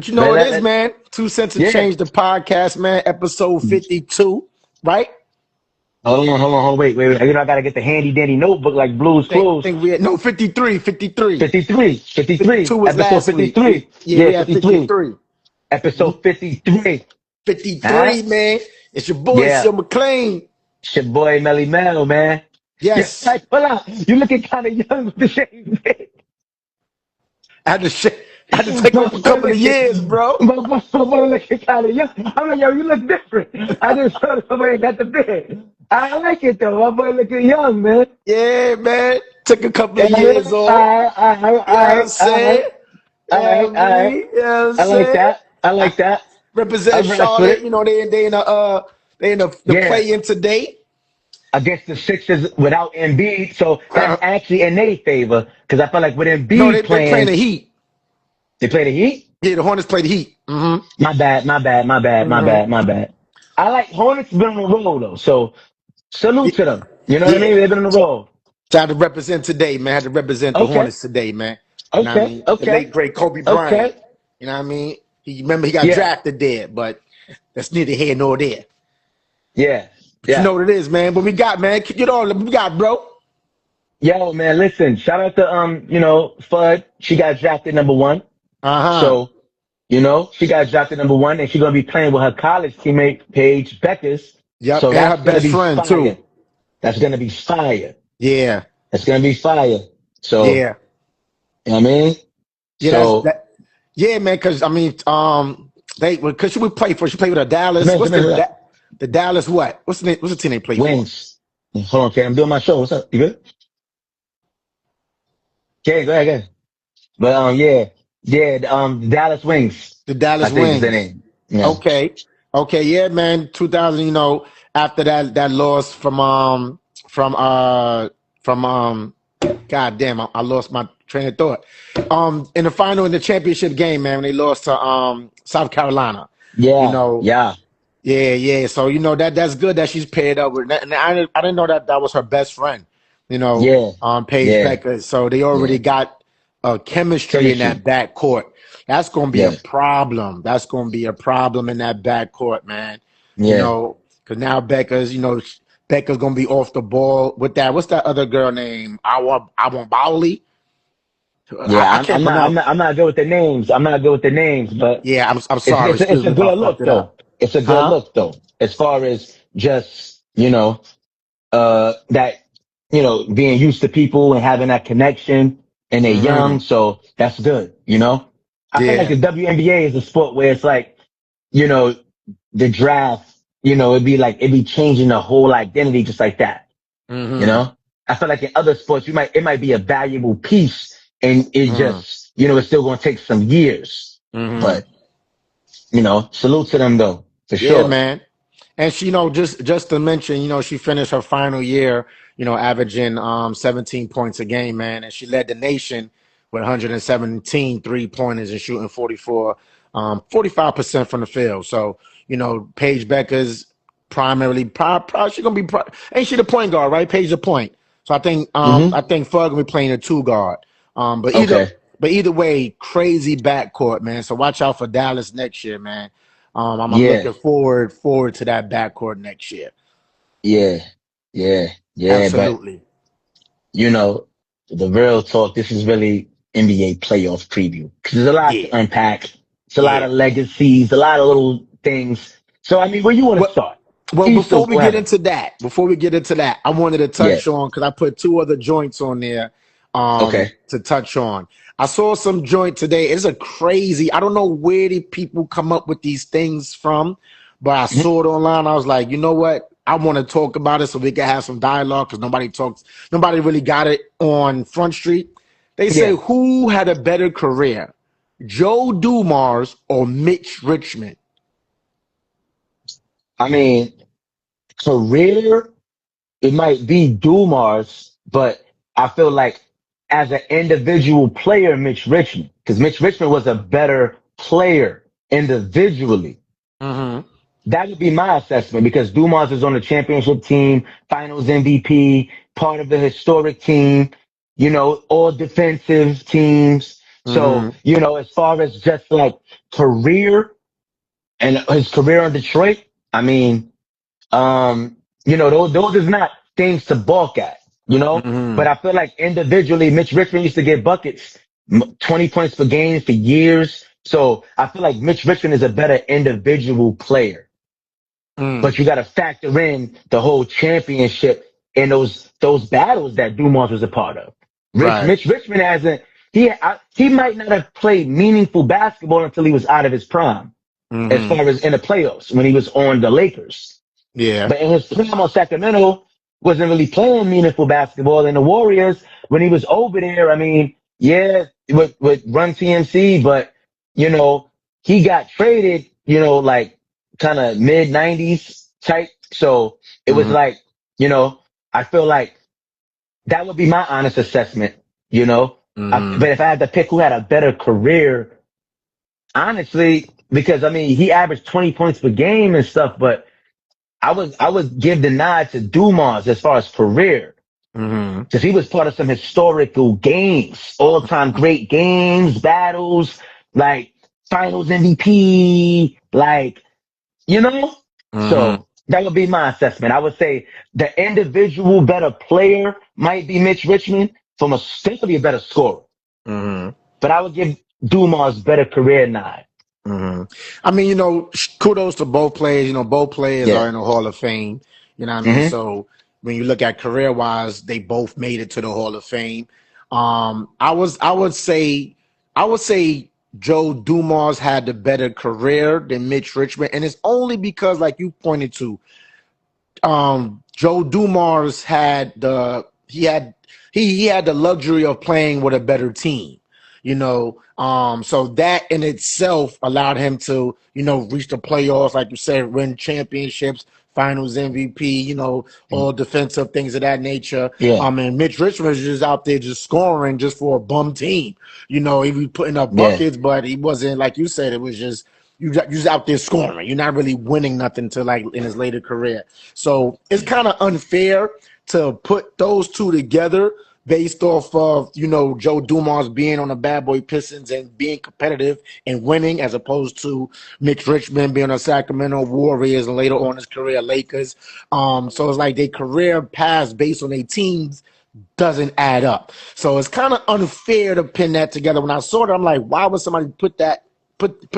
But you know Let, what it let, is, let, man. 2 cents to yeah. change the podcast, man. Episode 52, right? Hold on. Wait. You know, I gotta get the handy dandy notebook like Blue's Clues. Think we had no 53, 53. 53. 52 was Episode last week. 53. Yeah, Yeah, we had 53. 53. Episode 53. Huh? 53, man. It's your boy, Yeah. Sil McLean. It's your boy Melly Mel, man. Yeah, Yes. like, hold on. You looking kind of young with the shave. I had to I had to take My off a boy couple of looking, years, bro. my boy looking kind of young. I'm like, yo, you look different. I just thought somebody got the beard. I like it though. My boy looking young, man. Yeah, man. Took a couple Yeah, of years off. You know what I'm saying? Yeah, me. You know what I'm I like saying? that. I I like that. I represented rock with Charlotte. You it. know, they in the Yeah, play in today. against the Sixers without Embiid, so that's Uh, actually in their favor because I feel like with no, Embiid they playing playing, the Heat. they play the Heat. Yeah, the Hornets play the Heat. Mm-hmm. My bad. Mm-hmm. I like Hornets been on the roll though, so salute to them. You know what I Yeah. mean? They've been on the roll. So I had to represent today, man. I had to represent the Okay, Hornets today, man. You know what I okay, mean? The okay, late great Kobe Bryant. okay. You know what I mean? He got Yeah, drafted there, but that's neither here nor there. yeah, But you yeah. know what it is, man. But we got, man. Get on. What we got, bro? Yo, man, listen. Shout out to Fudd. She got drafted number one. Uh-huh. So she got drafted number one, and she's gonna be playing with her college teammate Paige Beckers. Yep. So And that's her gonna best be friend fire. too. That's gonna be fire. Yeah. That's gonna be fire. So Yeah. you know what I mean. Yeah, that's So that. Yeah, man. Because I mean, because she would play for. She played with a come Dallas. here, come here. The Dallas what? What's the name? What's the team they play for? Wings. Hold on, okay. I'm doing my show. What's up? You good? Okay, go ahead. But Dallas Wings. The I Dallas think is the Wings. name. Yeah. Okay. Okay. Yeah, man. 2000. After that loss from God damn, I lost my train of thought. In the final in the championship game, man, when they lost to South Carolina. You Yeah. know, Yeah. yeah. So that's good that she's paired up with. And I didn't know that was her best friend. Yeah. Paige Yeah. Becker. So they already Yeah. got chemistry in that Chemistry. backcourt. That's going to be a Yeah. problem. That's going to be a problem in that backcourt, man. Yeah. Because now Becca's going to be off the ball with that. What's that other girl name? Awa Bowley. I Yeah. can't pronounce. I'm not good with the names. I'm not good with the names, but Yeah, I'm it's sorry. it's a, it's Excuse a me if I good fucked look it though. up. It's a good Huh? look though. As far as just that being used to people and having that connection, and they're Hmm. young, so that's good. I feel like Yeah. the WNBA is a sport where it's like you know the draft. It'd be changing the whole identity just like that. You Hmm. know, I feel like in other sports, it might be a valuable piece, and it Hmm. just, it's still going to take some years. Hmm. But salute to them though, for Yeah, sure. man. And she, just to mention, she finished her final year, averaging 17 points a game, man. And she led the nation with 117 3-pointers and shooting 45% from the field. So, Paige Becker's primarily, she's gonna be, ain't she the point guard, right? Paige the point. So Hmm. I think Ferg gonna be playing a two guard. Um, but either, Okay. but either way, crazy backcourt, man. So watch out for Dallas next year, man. I'm Yeah. looking forward to that backcourt next year. Yeah. Yeah. Yeah. But, Absolutely. the real talk, this is really NBA playoff preview because there's a lot Yeah. to unpack. It's a lot Yeah. of legacies, a lot of little things. So, I mean, where you want to Well, start? well, East or whatever. before we get into that, I wanted to Yeah. touch on because I put two other joints on there Okay. to touch on. I saw some joint today. It's a crazy. I don't know where the people come up with these things from, but I Mhm. saw it online. I was like, you know what? I want to talk about it so we can have some dialogue because nobody really got it on Front Street. They say Yeah. who had a better career, Joe Dumars or Mitch Richmond? I mean, career, it might be Dumars, but I feel like as an individual player, Mitch Richmond, because Mitch Richmond was a better player individually. Mm-hmm. That would be my assessment because Dumars is on the championship team, finals MVP, part of the historic team, all defensive teams. So, Mm-hmm. as far as just like career and his career in Detroit, I mean, those is not things to balk at. But Mm-hmm. I feel like individually, Mitch Richmond used to get buckets, 20 points per game for years. So I feel like Mitch Richmond is a better individual player, but Mm. you got to factor in the whole championship and those battles that Dumas was a part of. Right. Mitch Richmond hasn't, he might not have played meaningful basketball until he was out of his prime, as Mm-hmm. far as in the playoffs when he was on the Lakers. Yeah. But in his time on Sacramento, wasn't really playing meaningful basketball. And the Warriors, when he was over there, I mean, yeah, with Run TMC, but he got traded, like kind of mid '90s type. So it was Mm-hmm. like, you know, I feel like that would be my honest assessment. You know, Mm-hmm. but if I had to pick who had a better career, honestly, because I mean, he averaged 20 points per game and stuff, but I would give the nod to Dumas as far as career, Mm-hmm. because he was part of some historical games, all time great games, battles, like finals MVP, like, you know? Mm-hmm. So that would be my assessment. I would say the individual better player might be Mitch Richmond from definitely a better scorer, Mm-hmm. but I would give Dumas better career nod. Hmm. I mean, kudos to both players. Both players are Yeah. in the Hall of Fame. You know what I mean? Hmm. So when you look at career wise, they both made it to the Hall of Fame. I would say Joe Dumars had the better career than Mitch Richmond, and it's only because, like you pointed to, Joe Dumars had the luxury of playing with a better team, so that in itself allowed him to, reach the playoffs, like you said, win championships, finals MVP, all defensive things of that nature. Yeah. And Mitch Richmond was just out there just scoring just for a bum team. He was putting up Yeah. buckets, but he wasn't, like you said, it was just you just out there scoring. You're not really winning nothing till like in his later career. So it's kind of unfair to put those two together based off of, Joe Dumars being on the Bad Boy Pistons and being competitive and winning, as opposed to Mitch Richmond being on Sacramento Warriors and later on his career Lakers. So it's like their career paths based on their teams doesn't add up. So it's kind of unfair to pin that together. When I saw it, I'm like, why would somebody put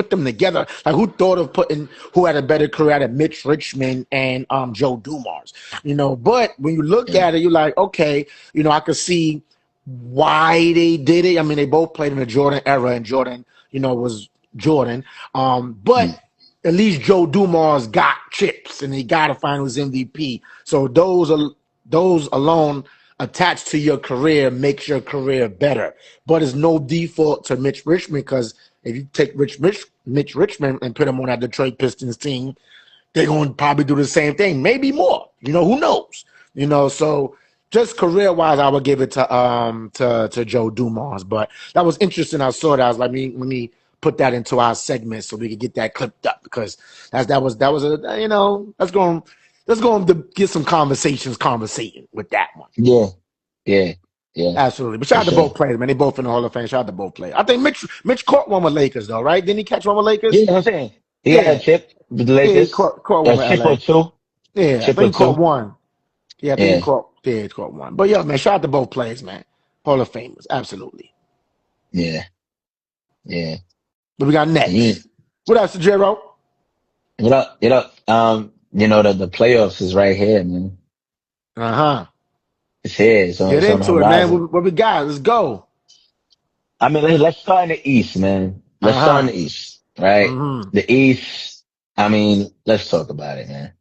them together? Like, who thought of putting who had a better career at Mitch Richmond and Joe Dumars? But when you look Yeah. at it, you're like, okay, I could see why they did it. I mean, they both played in the Jordan era, and Jordan, was Jordan. But Mm. at least Joe Dumars got chips and he got a Finals MVP. So those alone attached to your career makes your career better. But it's no default to Mitch Richmond, because if you take Mitch Richmond and put him on that Detroit Pistons team, they're going to probably do the same thing, maybe more. Who knows? So just career wise, I would give it to Joe Dumars. But that was interesting. I saw that. I was like, let me put that into our segment so we could get that clipped up, because that was a let's go to get some conversating with that one. Yeah. Yeah. Yeah. Absolutely. But shout For out to sure. both players, man. They both in the Hall of Fame. Shout out to both players. I think Mitch caught one with Lakers though, right? Didn't he catch one with Yeah, Lakers? you know what I'm saying? He got a Yeah. chip with the Yeah, he Lakers. caught one A with chip or LA. two. Yeah, I Chip think or he caught two. one. Yeah, I think Yeah. he caught one. But yeah, man, shout out to both players, man. Hall of Famers, absolutely. Yeah. Yeah. But we got And you, next. What else, Jero? the playoffs is right here, man. Uh-huh. It's here. Get It's on the into it, man. horizon. What we got? Let's go. I mean, let's start in the East, man. Let's start in Uh-huh. the East, right? Mm-hmm. The East. I mean, let's talk about it, man.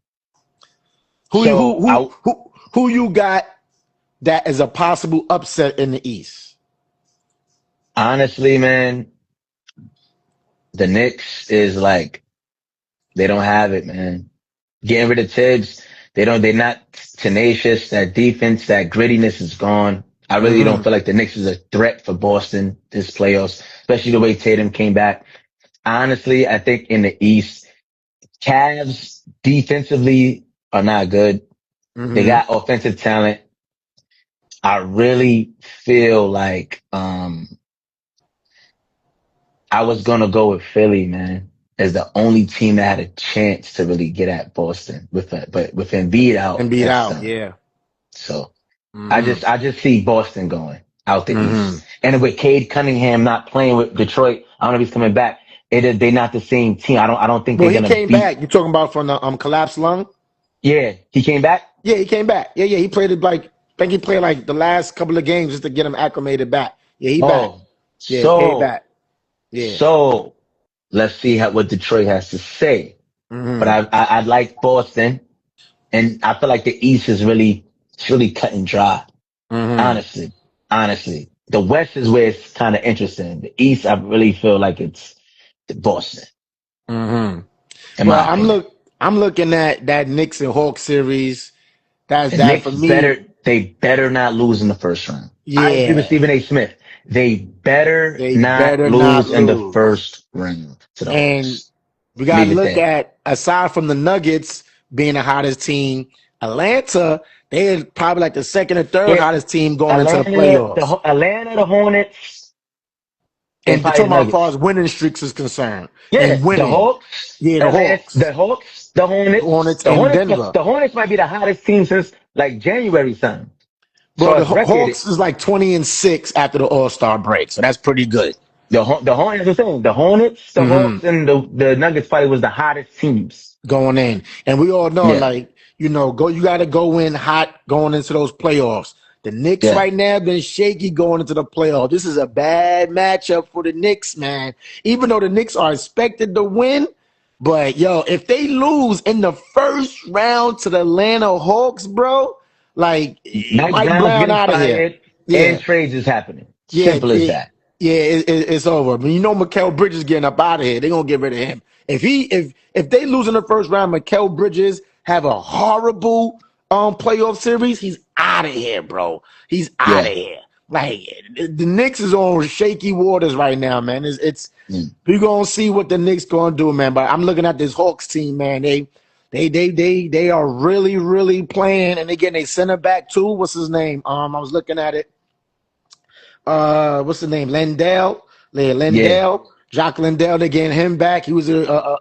Who you who So who who you got that is a possible upset in the East? honestly, man, the Knicks is like, they don't have it, man. Getting rid of Tibbs, they're not tenacious. That defense, that grittiness is gone. I really don't Mm-hmm. feel like the Knicks is a threat for Boston this playoffs, especially the way Tatum came back. Honestly, I think in the East, Cavs defensively are not good. They Mm-hmm. got offensive talent. I really feel like, I was gonna go with Philly, man, as the only team that had a chance to really get at Boston but with Embiid And out, beat that's out. Yeah. so Mm-hmm. I just see Boston going out the Mm-hmm. East. And with Cade Cunningham not playing with Detroit, I don't know if he's coming back. They're not the same team. I don't think Well, they're he gonna came beat. back. You're talking about from the collapsed lung? Yeah, he came back. Yeah, he came back. Yeah, yeah. He played it like I think he played like the last couple of games just to get him acclimated back. Yeah, he back. Oh, Yeah, came so back. Yeah. so let's see what Detroit has to say. But Mm-hmm. I like Boston, and I feel like the East is it's really cut and dry. Mm-hmm. Honestly, honestly, the West is where it's kind of interesting. The East, I really feel like it's Boston, Mm-hmm. in Well, my opinion. I'm looking at that Knicks and Hawks series. That's The that for Knicks me. they better not lose in the first round. I agree with Yeah, Stephen A. Smith. They better they not better not lose in the lose. first round to the And Hawks. we got to Leave it look there. at, aside from the Nuggets being the hottest team, Atlanta, they're probably like the second or third Yeah, hottest team going into the playoffs. Atlanta, the Hornets, and And they're probably talking the about as far as Nuggets. winning streaks is concerned Yeah, and the winning. Hawks, Yeah, the Atlanta, Hawks, The Hornets, and Denver. The Hornets might be the hottest team since like January time. As Bro, far the as record, Hawks is like 20-6 after the All Star break, so that's pretty good. the Hornets, I'm saying the Hornets, the Hmm. Hawks, and the Nuggets probably was the hottest teams. Going in, and we all know, Yeah, like you got to go in hot going into those playoffs. The Knicks yeah, right now have been shaky going into the playoffs. This is a bad matchup for the Knicks, man. Even though the Knicks are expected to win, but yo, if they lose in the first round to the Atlanta Hawks, bro, like Mike Mike Brown's Brown getting out of here. fired and Yeah, trades is happening. yeah, Simple as yeah, that. yeah. It's over. I mean, you know, Mikal Bridges getting up out of here. They're gonna get rid of him. If they lose in the first round, Mikal Bridges have a horrible playoff series. He's out of here, bro. He's out of Yeah. here. Like the Knicks is on shaky waters right now, man. It's Mm. we gonna see what the Knicks gonna do, man. But I'm looking at this Hawks team, man. They are really, really playing, and they getting a center back too. What's his name? I was looking at it. What's the name? Lendell. Yeah, Yeah. Lendell. Jacques Lendell. They getting him back. He was a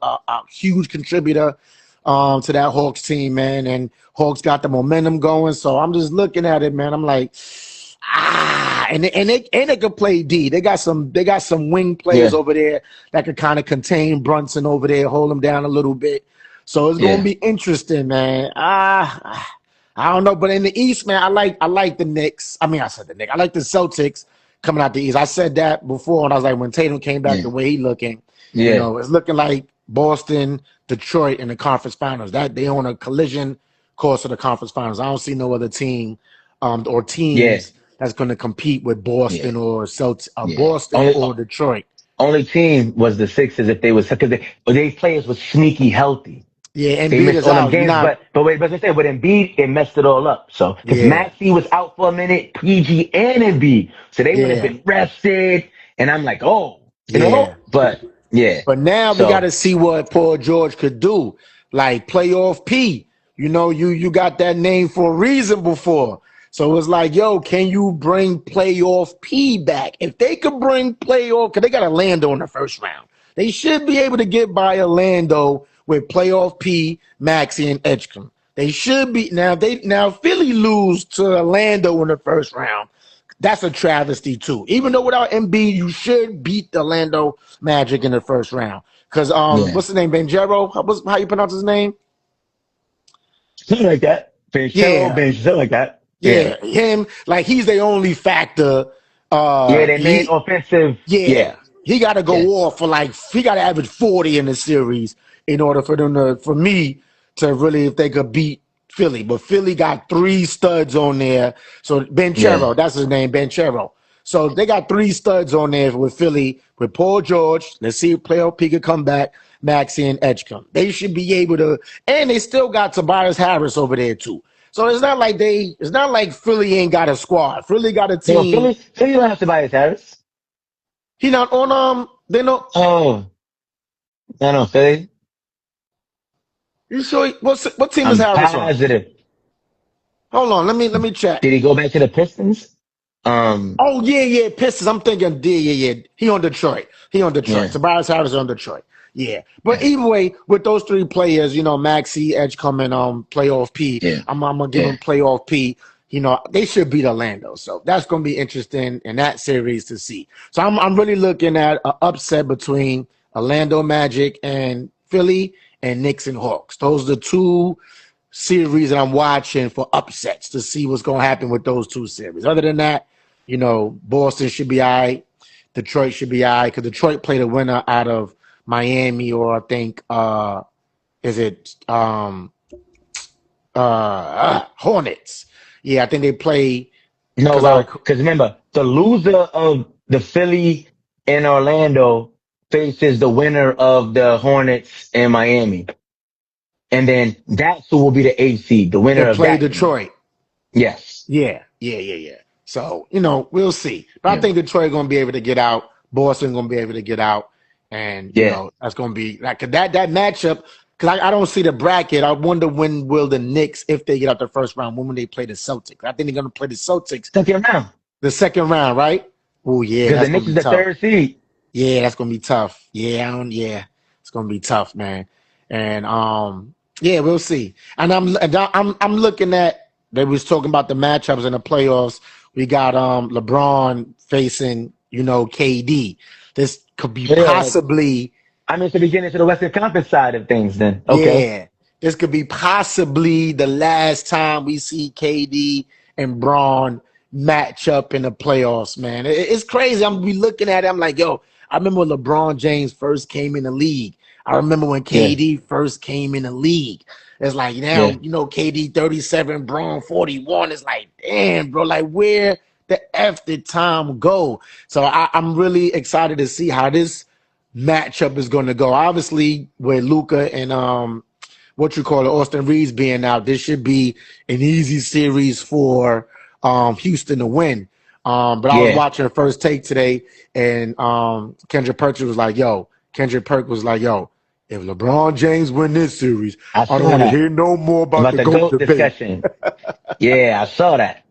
huge contributor to that Hawks team, man. And Hawks got the momentum going. So I'm just looking at it, man. I'm like, and they could play D. They got some wing players Yeah. over there that could kind of contain Brunson over there, hold him down a little bit. So it's gonna Yeah. be interesting, man. I don't know, but in the East, man, I like the Knicks. I mean, I said the Knicks. I like the Celtics coming out the East. I said that before, and I was like, when Tatum came back, Yeah. the way he looking, Yeah. it's looking like Boston, Detroit in the conference finals. That they on a collision course of the conference finals. I don't see no other team, or Yeah. teams that's going to compete with Yeah. Boston or Celtics, Yeah. Boston or Detroit. Only team was the Sixers if they was because they players was sneaky healthy. Yeah, They Embiid missed is all them out. You're games, not. but wait, but I say with Embiid, it messed it all up. So because Yeah, Maxey was out for a minute, PG and Embiid, so they would have yeah, been rested. And I'm like, yeah. but yeah. But now we got So to see what Paul George could do, like playoff P. You got that name for a reason before. So it's like, yo, can you bring playoff P back? If they could bring playoff, because they got Orlando in the first round, they should be able to get by Orlando with playoff P, Maxey, and Edgecombe. They should be now. If Philly lose to Orlando in the first round, that's a travesty too. Even though without Embiid, you should beat the Orlando Magic in the first round. Because yeah, what's his name? Benjero? How you pronounce his name? something like that. Yeah, Something like that. Yeah, yeah, him. Like he's the only factor. yeah. They main He offensive. Yeah, Yeah, he got to go yeah, off for he got to average 40 in the series in order for me to really, if they could beat Philly. But Philly got three studs on there. So yeah, Benchero, that's his name, Benchero. So they got three studs on there with Philly with Paul George. Let's see if playoff P could come back. Maxey and Edgecombe. They should be able to, and they still got Tobias Harris over there too. So it's not like Philly ain't got a squad. Philly got a So team. Philly don't have Tobias Harris. He not on they know. Oh, I know Philly. You sure? What team is I'm Harris on? positive. Hold on, let me check. Did he go back to the Pistons? Oh yeah, Pistons. I'm thinking, yeah. He on Detroit. Yeah, Tobias Harris on Detroit. Yeah, but yeah, either way, with those three players, Maxey, Edge coming playoff P. yeah, I'm gonna give yeah. him playoff P. They should beat Orlando, so that's gonna be interesting in that series to see. So I'm really looking at an upset between Orlando Magic and Philly and Knicks and Hawks. Those are the two series that I'm watching for upsets to see what's going to happen with those two series. Other than that, Boston should be all right. Detroit should be all right because Detroit played a winner out of Miami, or I think is it Hornets? Yeah, I think they play No, because well, because remember, the loser of the Philly and Orlando faces the winner of the Hornets and Miami. And then that's who will be the eighth seed, the winner that of play that game. Detroit. Yes. Yeah. So, we'll see. But I Yeah. think Detroit going to be able to get out. Boston going to be able to get out. And, Yeah. that's going to be like that matchup. Because I don't see the bracket. I wonder when will the Knicks, if they get out the first round, when will they play the Celtics? I think they're going to play the Celtics Second round. the second round, right? Oh, yeah, Because the that's going Knicks to is be the tough. third seed. Yeah, that's gonna be tough. Yeah, it's gonna be tough, man. And yeah, we'll see. And I'm looking at they was talking about the matchups in the playoffs. We got LeBron facing KD. This could be Yeah. possibly I mean, to be getting into the Western Conference side of things then. Okay. yeah, this could be possibly the last time we see KD and Braun match up in the playoffs, man. It's crazy. I'm be looking at it. I'm like, yo, I remember when LeBron James first came in the league. I remember when Yeah. KD first came in the league. It's like now, Yeah. KD 37, Braun 41. It's like, damn, bro, like where the F did time go? So I'm really excited to see how this matchup is going to go. Obviously, with Luka and what you call it, Austin Reeves being out, this should be an easy series for Houston to win. But I was Yeah. watching First Take today, and Kendrick Perkins was like, yo, if LeBron James win this series, I I don't saw want to that hear no more about about the the GOAT GOAT debate. discussion. Yeah, I saw that.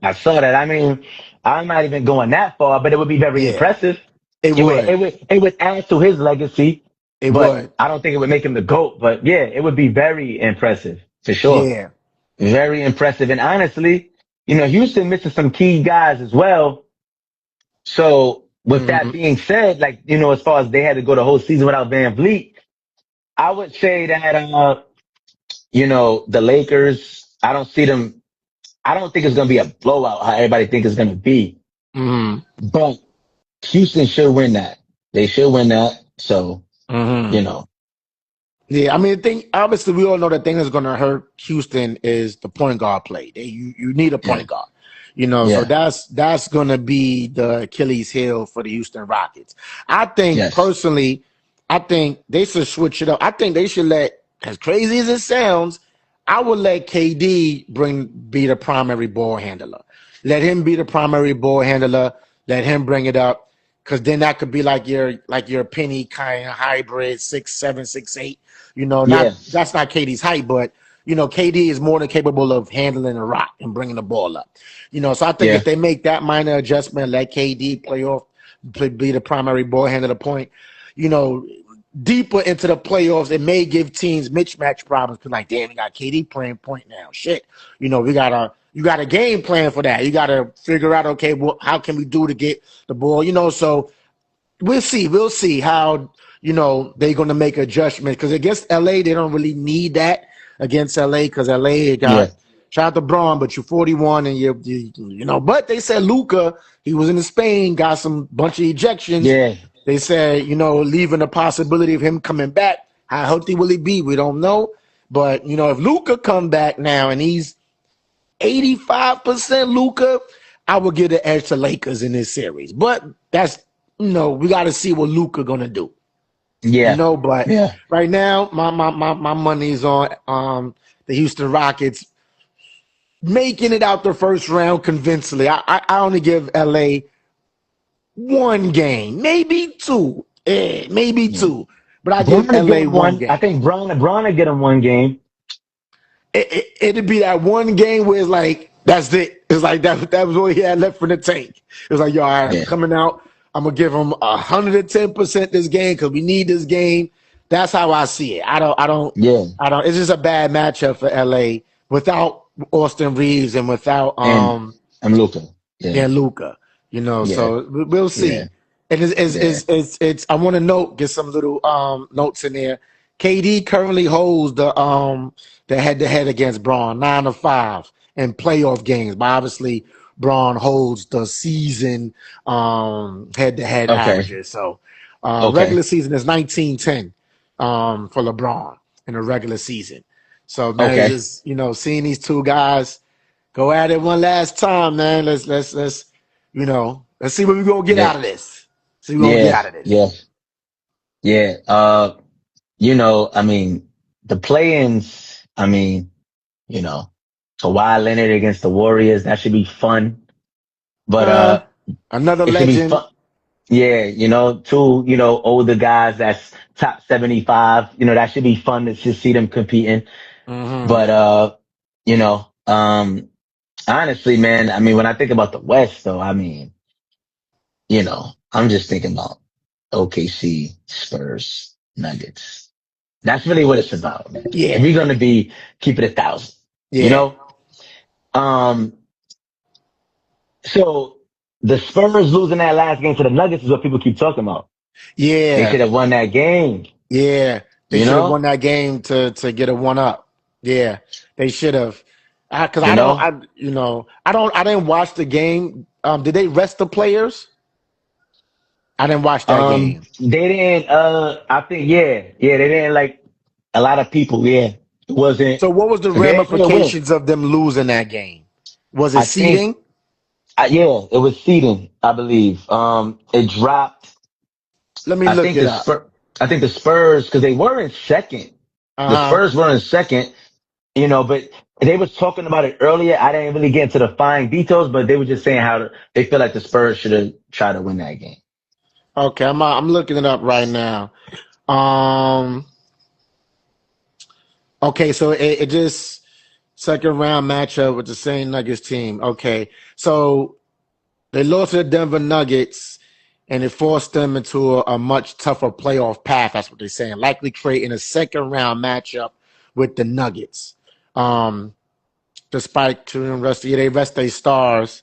I mean, I'm not even going that far, but it would be very Yeah, impressive. it would. It would add to his legacy, It but would. I don't think it would make him the GOAT. But yeah, it would be very impressive for sure. Yeah. Very impressive. And honestly, Houston misses some key guys as well. So with that Hmm. being said, like, as far as they had to go the whole season without Van Vliet, I would say that, the Lakers, I don't see them. I don't think it's going to be a blowout how everybody thinks it's going to be, Hmm. but Houston should win that. They should win that. So, Hmm. you know, Yeah, I mean, the thing, obviously, we all know the thing that's going to hurt Houston is the point guard play. You need a yeah, point guard, so yeah, that's going to be the Achilles heel for the Houston Rockets. I think yes, personally, I think they should switch it up. I think they should let, as crazy as it sounds, I would let KD be the primary ball handler. Let him be the primary ball handler. Let him bring it up, because then that could be like your penny kind of hybrid 6'7", 6'8". yeah, Not that's not KD's height, but KD is more than capable of handling a rock and bringing the ball up. So I think yeah, if they make that minor adjustment, let KD be the primary ball handler, the point, you know, deeper into the playoffs, it may give teams mismatch problems. Cause like, damn, we got KD playing point now. Shit, you got a game plan for that. You got to figure out, okay, how can we do to get the ball? So we'll see. We'll see how they're going to make adjustments, because against LA they don't really need that against LA, because LA yeah, got shout out to Braun, but you're 41 and But they said Luka, he was in Spain, got some bunch of ejections. yeah, They said leaving the possibility of him coming back. How healthy will he be? We don't know. But if Luka come back now and he's 85% Luka, I would give the edge to Lakers in this series. But that's we got to see what Luka gonna do. yeah, But yeah, right now, my money's on the Houston Rockets making it out the first round convincingly. I only give LA one game, maybe two, maybe yeah. two, but I give Braun to get LA him one one. I game. think Braun to get him one game. It'd be that one game where it's like That's it. It's like that. That was what he had left for the tank. It was like, yo, all right, I'm Yeah. coming out. I'm gonna give him 110% this game because we need this game. That's how I see it. Yeah. I don't. It's just a bad matchup for LA without Austin Reeves and without And I'm Luca. Yeah. and Luca. You know, Yeah. so we'll Yeah. see. And Yeah. it's I want to note, get some little notes in there. KD currently holds the head to head against Braun 9-5 in playoff games, but obviously Braun holds the season head to head Okay. averages. So regular Okay. season is 19-10 for LeBron in a regular season. So man, it's Okay. just, you know, seeing these two guys go at it one last time, man. Let's you know, let's see what we're gonna get Yeah. out of this. See what we're gonna get Yeah. out of this. Yeah. Yeah. I mean, the play-ins, you know, Kawhi Leonard against the Warriors, that should be fun. But, Uh, Another it should be legend. fun. Yeah. Two, older guys that's top 75, that should be fun to just see them competing. Hmm. But, you know, um, honestly, man, when I think about the West though, I'm just thinking about OKC, Spurs, Nuggets. That's really what it's about, man. If Yeah, you're gonna be keep it 1,000, you yeah, know. Um, so the Spurs losing that last game to the Nuggets is what people keep talking about. They yeah, should have won that game, yeah. They you should have won know. that game to get a one up. Yeah, they should have. Because You know. I didn't watch the game. Did they rest the players? I didn't watch that game. They didn't. I think yeah. They didn't like a lot of people. Yeah, it wasn't So what was the because they didn't win. ramifications of them losing that game? Was it I think seeding? yeah, it was seeding, I believe. It dropped. Let me I look think it the up. Spurs. I think the Spurs because they were in second. The Uh-huh. Spurs were in second, but they was talking about it earlier. I didn't really get into the fine details, but they were just saying they feel like the Spurs should have tried to win that game. Okay, I'm looking it up right now. Um, okay, so it just second round matchup with the same Nuggets team. Okay, so they lost to the Denver Nuggets, and it forced them into a much tougher playoff path. That's what they're saying. Likely creating a second round matchup with the Nuggets. Um, Despite they rest their stars.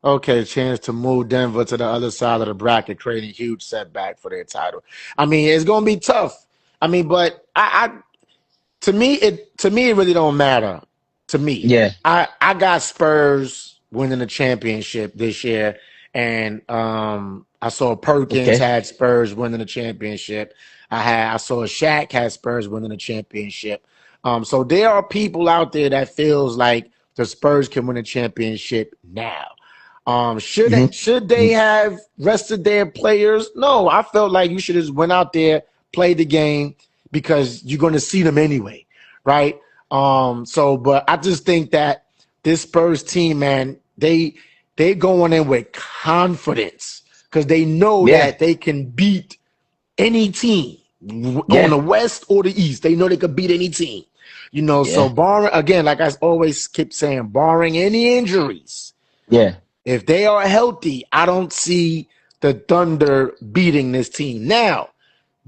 Okay, chance to move Denver to the other side of the bracket, creating a huge setback for their title. I mean, it's gonna be tough. I mean, but I to me it really don't matter. To me, Yeah. I got Spurs winning the championship this year, and I saw Perkins Okay. had Spurs winning the championship. I saw Shaq had Spurs winning the championship. So there are people out there that feels like the Spurs can win a championship now. Hmm. Should they have rested their players? No, I felt like you should just went out there, played the game because you're going to see them anyway, right? But I just think that this Spurs team, man, they going in with confidence because they know Yeah. that they can beat any team on Yeah. the West or the East. They know they could beat any team. So Yeah. barring again, like I always keep saying, barring any injuries, Yeah. if they are healthy, I don't see the Thunder beating this team. Now,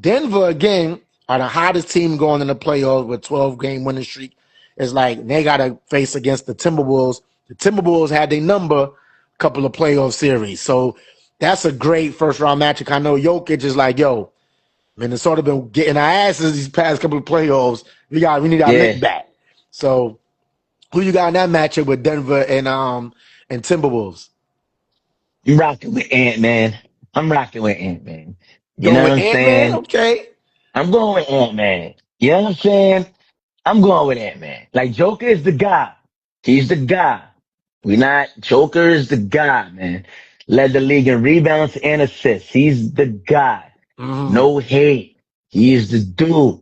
Denver again are the hottest team going in the playoffs with 12-game winning streak. It's like they got to face against the Timberwolves. The Timberwolves had their number a couple of playoff series, so that's a great first round matchup. I know Jokic is like, yo, Minnesota been getting our asses these past couple of playoffs. We need our lick Yeah. back. So who you got in that matchup with Denver and Timberwolves? I'm rocking with Ant Man. I'm rocking with Ant Man. You Going know what with I'm Ant Man? saying? Okay. I'm going with Ant Man. You know what I'm saying? I'm going with Ant Man. Like Joker is the guy. He's the guy. We not Joker is the guy, man. Led the league in rebounds and assists. He's the guy. Mm-hmm. No hate. He is the dude.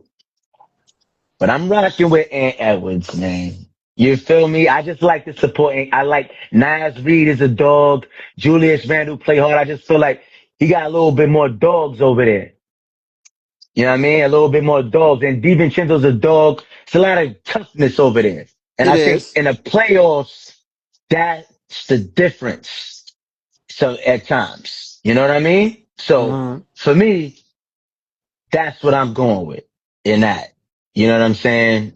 But I'm rocking with Ant Edwards, man. You feel me? I just like the supporting. I like Nas Reed is a dog. Julius Randle play hard. I just feel like he got a little bit more dogs over there. You know what I mean? A little bit more dogs. And DiVincenzo's a dog. It's a lot of toughness over there. And It I think is. in the playoffs, that's the difference. So at times, you know what I mean? So Mm-hmm. for me, that's what I'm going with in that. You know what I'm saying?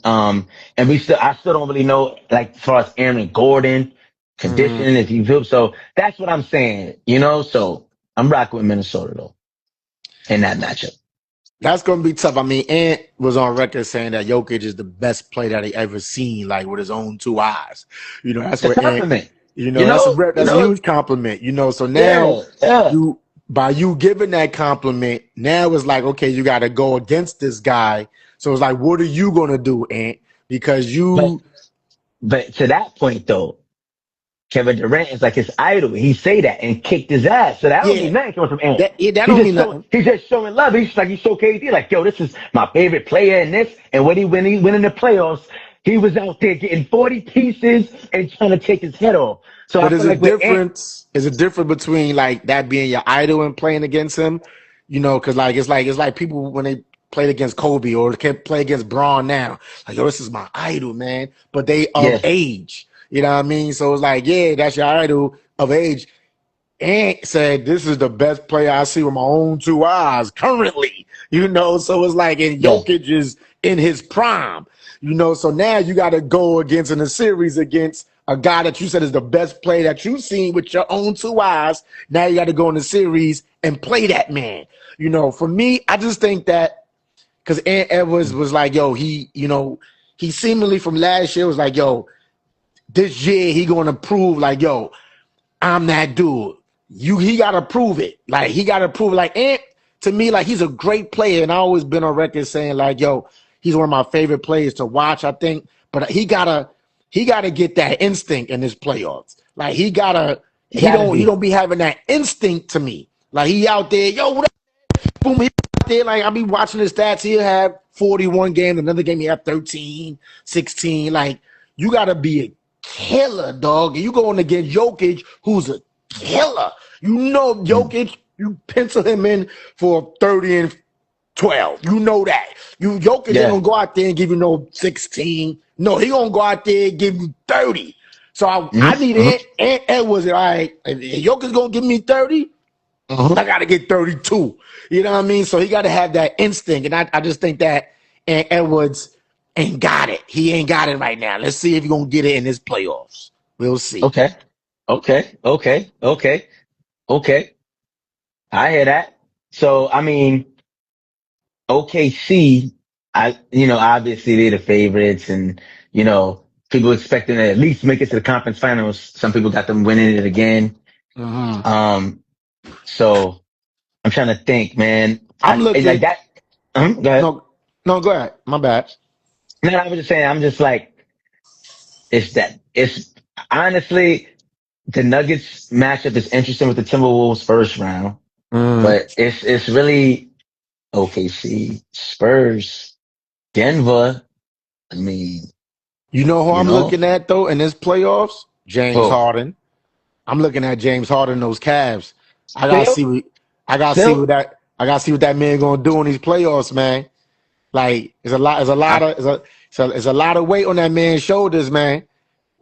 And I still don't really know, like, as far as Aaron Gordon Mm-hmm. conditioning, if you feel so. That's what I'm saying, you know? So I'm rocking with Minnesota though in that matchup. That's gonna be tough. I mean, Ant was on record saying that Jokic is the best player that he ever seen, like with his own two eyes. That's It's a what Ant. compliment. That's a huge compliment. So now Yeah, yeah. you by you giving that compliment, now it's like okay, you got to go against this guy. So it's like, what are you gonna do, Ant? Because But, you, but to that point though, Kevin Durant is like his idol. He say that and kicked his ass. So that don't yeah, mean nothing coming from Ant. that don't mean nothing. He's just showing love. He showed KD like, yo, this is my favorite player in this. And when he went in the playoffs, he was out there getting 40 pieces and trying to take his head off. So I But feel like with Ant, is a difference between like that being your idol and playing against him? Because like it's like people when they played against Kobe or can play against Braun now, like yo, this is my idol, man. But they of yeah, age. You know what I mean? So it's like, yeah, that's your idol of age. Ant said, this is the best player I see with my own two eyes currently. So it's like, and yeah, Jokic is in his prime. So now you got to go against in a series against a guy that you said is the best player that you've seen with your own two eyes. Now you got to go in the series and play that man. For me, I just think that because Ant Edwards was like, yo, he seemingly from last year was like, yo, this year he going to prove like, yo, I'm that dude. He gotta prove it. Like he gotta prove it. Like Ant to me, like he's a great player, and I always been on record saying like, yo, he's one of my favorite players to watch. I think, but he gotta get that instinct in his playoffs. Like it he gotta don't be. be having that instinct to me. Like he out there, yo, what up? Boom, he out there. Like I be watching his stats. He'll have 41 games. Another game he have 13, 16. Like you gotta be a killer, dog. And you going against Jokic, who's a killer. Mm, Jokic, you pencil him in for 30 and 12. You know that. Jokic ain't yeah. gonna go out there and give you no 16. No, he gonna go out there and give you 30. So I Mm-hmm, need Ant Edwards. All right, if Jokic gonna give me 30, I mm-hmm. gotta get 32. You know what I mean? So he gotta have that instinct. And I just think that Ant Edwards ain't got it. He ain't got it right now. Let's see if he's gonna get it in his playoffs. We'll see. Okay, okay. I hear that. So, I mean, OKC, obviously they're the favorites and, people expecting to at least make it to the conference finals. Some people got them winning it again. Mm-hmm. Um, so I'm trying to think, man. I'm It's like looking. that. Go ahead. No, no, go ahead. My bad. No, I was just saying, I'm just like, it's honestly, the Nuggets matchup is interesting with the Timberwolves first round, Mm. but it's really OKC, Spurs, Denver. I mean, You know who you I'm know, looking at though in this playoffs? James oh, Harden. I'm looking at James Harden, those Cavs. I gotta still, see what still, I gotta see what that man gonna do in these playoffs, man. Like I, it's a lot of weight on that man's shoulders, man.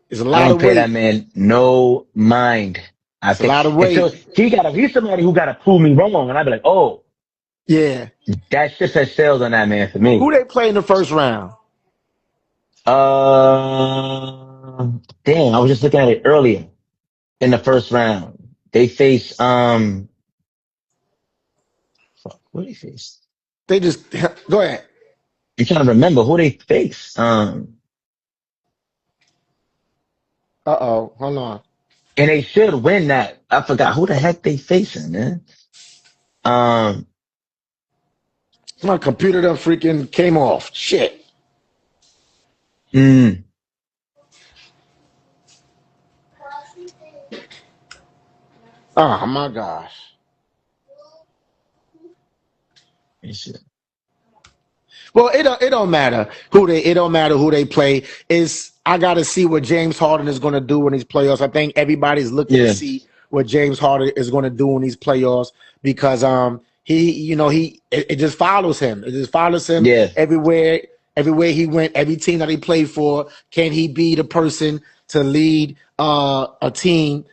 It's a I lot don't of pay that weight. man no mind. I It's a lot of think, and so weight. he's somebody who got to prove me wrong, and I'd be like, oh, Yeah. that ship has sailed on that man for Who me. they play in the first round? Uh, damn, I was just looking at it earlier in the first round. They face, fuck, who they face? They just go ahead. I'm trying to remember who they face. Hold on. And they should win that. I forgot who the heck they facing, man. Um, My computer done freaking came off. Shit. mm, Oh my gosh. let me. Well, it don't matter who they play. Is I gotta see what James Harden is gonna do in these playoffs. I think everybody's looking to Yeah, see what James Harden is gonna do in these playoffs because it just follows him. It just follows him yeah, everywhere he went, every team that he played for. Can he be the person to lead a team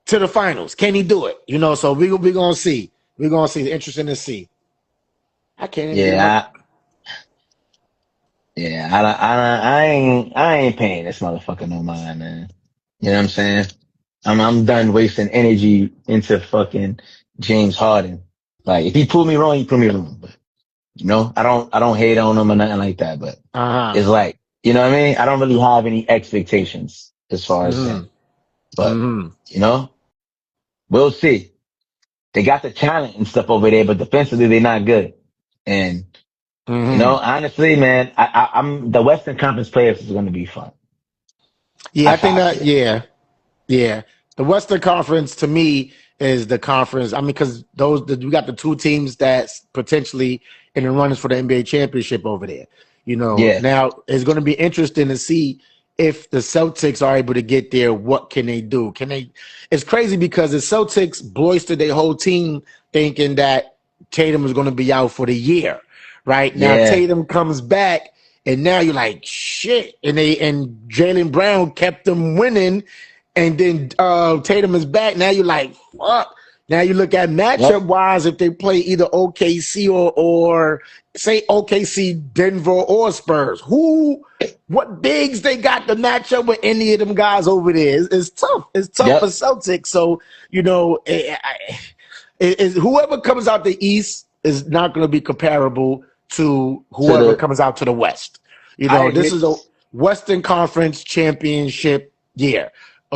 to the finals? Can he do it? You know, so we're gonna see. We're gonna see. Interesting to see. I can't even get my. Yeah, I ain't paying this motherfucker no mind, man. You know what I'm saying? I'm done wasting energy into fucking James Harden. Like, if he prove me wrong, he prove me wrong. But, I don't hate on him or nothing like that, but Uh it's like, you know what I mean? I don't really have any expectations as far as huh. him, but Hmm. you know, we'll see. They got the talent and stuff over there, but defensively they're not good. And, Hmm. honestly, man, I'm the Western Conference playoffs is going to be fun. Yeah, I That's how think I that. feel. Yeah, yeah. The Western Conference to me is the conference. I mean, because we got the two teams that's potentially in the runnings for the NBA championship over there. You know, Yeah, now it's going to be interesting to see if the Celtics are able to get there. What can they do? Can they? It's crazy because the Celtics boisted their whole team thinking that Tatum was going to be out for the year. Right now, yeah, Tatum comes back. And now you're like, shit. And Jaylen Brown kept them winning. And then Tatum is back. Now you're like, fuck. Now you look at matchup yep, wise, if they play either OKC or say OKC, Denver, or Spurs, what bigs they got to match up with any of them guys over there? It's tough. It's tough for yep. Celtics. So, whoever comes out the East is not going to be comparable to To whoever the, comes out to the West. You I know, this agree. is a Western Conference championship year,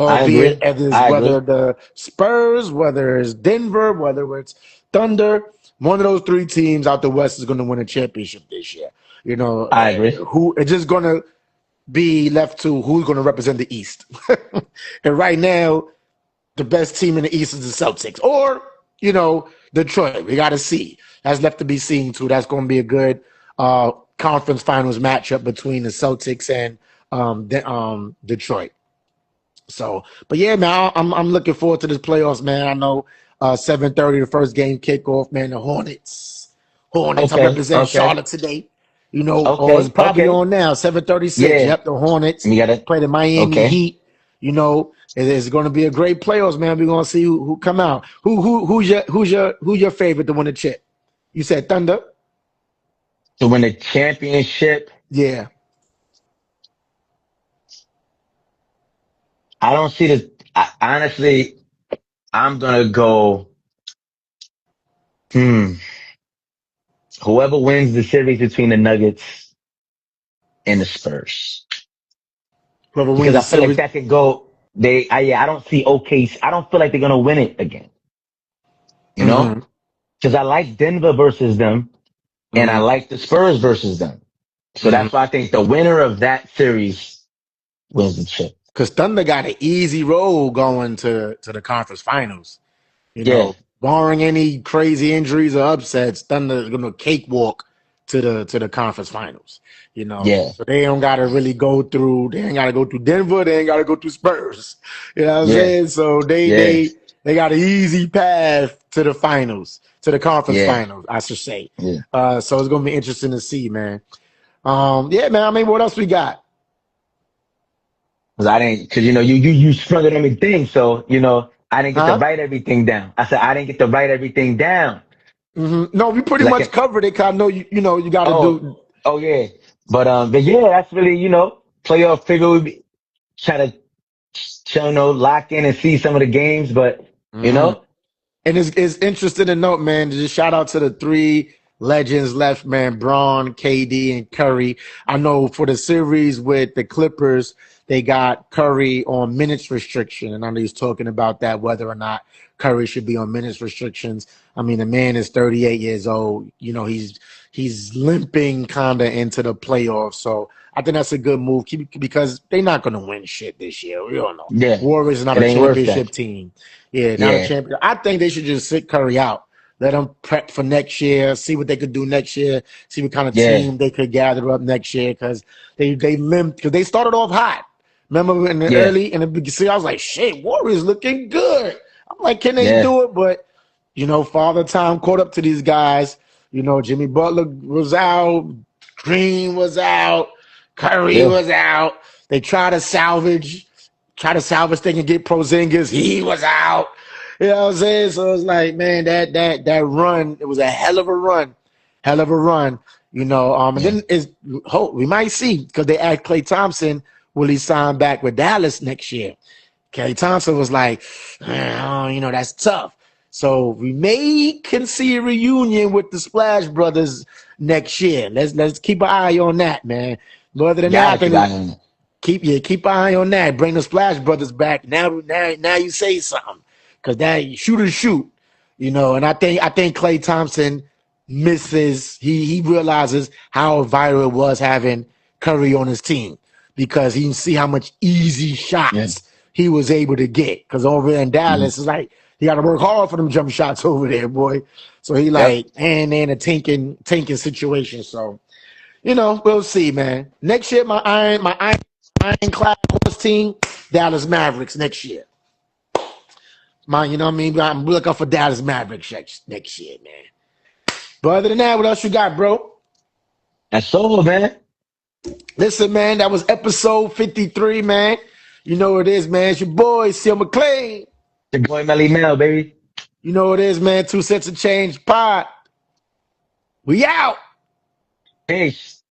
I albeit agree. I whether agree. the Spurs, whether it's Denver, whether it's Thunder, one of those three teams out the West is going to win a championship this year. You know, I agree. who it's just going to be left to who's going to represent the East. And right now, the best team in the East is the Celtics, or Detroit. We got to see. That's left to be seen too. That's going to be a good conference finals matchup between the Celtics and Detroit. So, but yeah, man, I'm looking forward to this playoffs, man. I know 7:30 the first game kickoff, man. The Hornets. I Okay, represent okay, Charlotte today. Or it's okay, probably okay. on now. 7:36. Yeah, Yep, the Hornets you got it. play the Miami Okay. Heat. It's going to be a great playoffs, man. We're going to see who come out. Who's your favorite to win the chip? You said Thunder. To win the championship, Yeah. I don't see the, honestly, I'm going to go, hmm, whoever wins the series between the Nuggets and the Spurs. Whoever wins Because the I feel like series. that could go, I don't see OKC. I don't feel like they're going to win it again, you know? Mm-hmm. Because I like Denver versus them and I Mm-hmm. like the Spurs versus them. So Mm-hmm. that's why I think the winner of that series wins the chip. Because Thunder got an easy road going to the conference finals. Yeah, Barring any crazy injuries or upsets, Thunder gonna cakewalk to the conference finals. yeah, So they don't gotta really go through. They ain't gotta go through Denver. They ain't gotta go through Spurs. You know what I'm yeah, saying? So they yeah, they they got an easy path to the finals, to the conference yeah, finals, I should say. yeah. So it's gonna be interesting to see, man. Yeah, man. I mean, what else we got? Cause you sprung it on me thing. So, I didn't get to Huh? write everything down. I said, I didn't get to write everything down. No, we pretty 'Cause I much can, covered it. 'Cause I know you got to oh, do. oh yeah. But yeah, that's really, playoff figure would be try to, lock in and see some of the games. But, you Mhm. know, And it's interesting to note, man. Just shout out to the three legends left, man. Braun, KD, and Curry. I know for the series with the Clippers, they got Curry on minutes restriction, and I know he's talking about that whether or not Curry should be on minutes restrictions. I mean, the man is 38 years old. He's limping kind of into the playoffs, so I think that's a good move because they're not going to win shit this year. We all know yeah, Warriors is not it a ain't worth championship that. team. Yeah, not a Yeah, champion. I think they should just sit Curry out. Let them prep for next year. See what they could do next year. See what kind of yeah, team they could gather up next year because they limped because they started off hot. Remember in the yeah, early in the beginning, I was like, "Shit, Warriors looking good." I'm like, "Can they yeah, do it?" But Father Time caught up to these guys. Jimmy Butler was out, Green was out. Curry Yeah. was out. They try to salvage they can get Porzingis. He was out. You know what I'm saying? So it's like, man, that run, it was a hell of a run. Hell of a run. You know, and Yeah. then we might see, because they asked Klay Thompson, will he sign back with Dallas next year? Klay Thompson was like, you know, that's tough. So we may can see a reunion with the Splash Brothers next year. Let's keep an eye on that, man. But other than that, I Gotta keep think on. keep an eye on that. Bring the Splash Brothers back. Now you say something, because that shoot, you know. And I think Klay Thompson misses. He realizes how vital it was having Curry on his team, because he can see how much easy Yeah. shots he was able to get. Because over in Mhm. Dallas, it's like he got to work hard for them jump shots over there, boy. So he Yep. like, and they're in a tanking situation. So you know, we'll see, man. Next year, my ironclad horse team, Dallas Mavericks next year. You know what I mean? I'm looking for Dallas Mavericks next year, man. But other than that, what else you got, bro? That's all, man. Listen, man, that was episode 53, man. You know what it is, man. It's your boy, Seal McClain. Your boy Melly Mel, baby. You know what it is, man. 2 cents of change pod. We out. Peace.